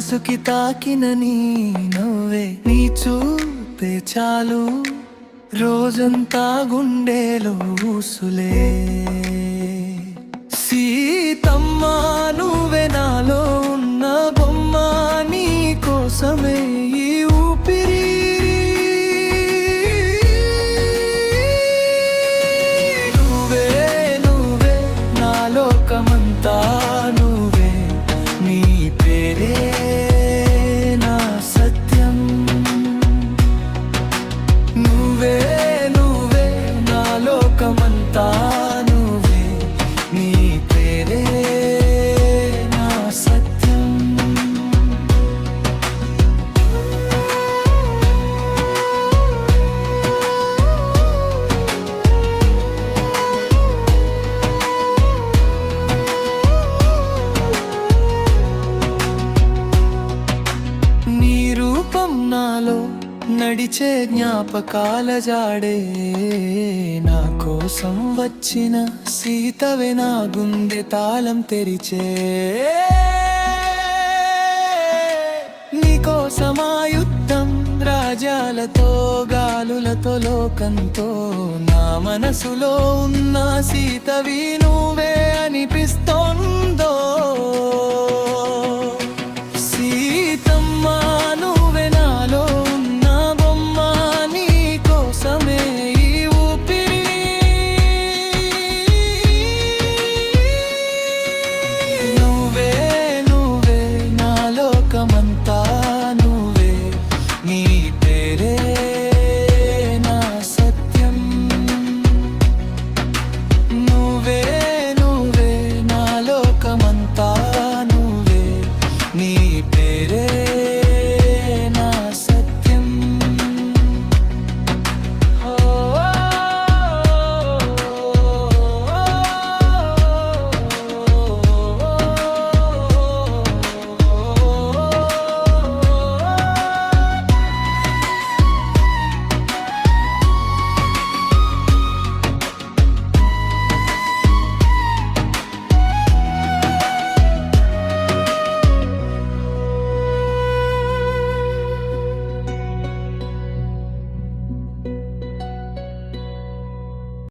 మనసుకి తాకిన నీ నవ్వే, నీ చూపే చాలు రోజంతా గుండెలో ఊసులే. సీతమ్మ నువ్వే నాలో ఉన్న బొమ్మ, నీ కోసమే ఈ ఊపిరి. నువ్వే నువ్వే నా లోకమంతా, నువ్వే నీ పేరే నా సత్యం. నువ్వే నువ్వే నా లోకమంతా, నువ్వే నీ పేరే నా సత్యం. నీ రూపం నాలో నడిచే జ్ఞాపకాల జాడే, నా కోసం వచ్చిన సీతవే నా గుండె తాళం తెరిచే. నీకోసమా యుద్ధం రాజ్యాలతో, గాలులతో, లోకంతో, నా మనసులో ఉన్న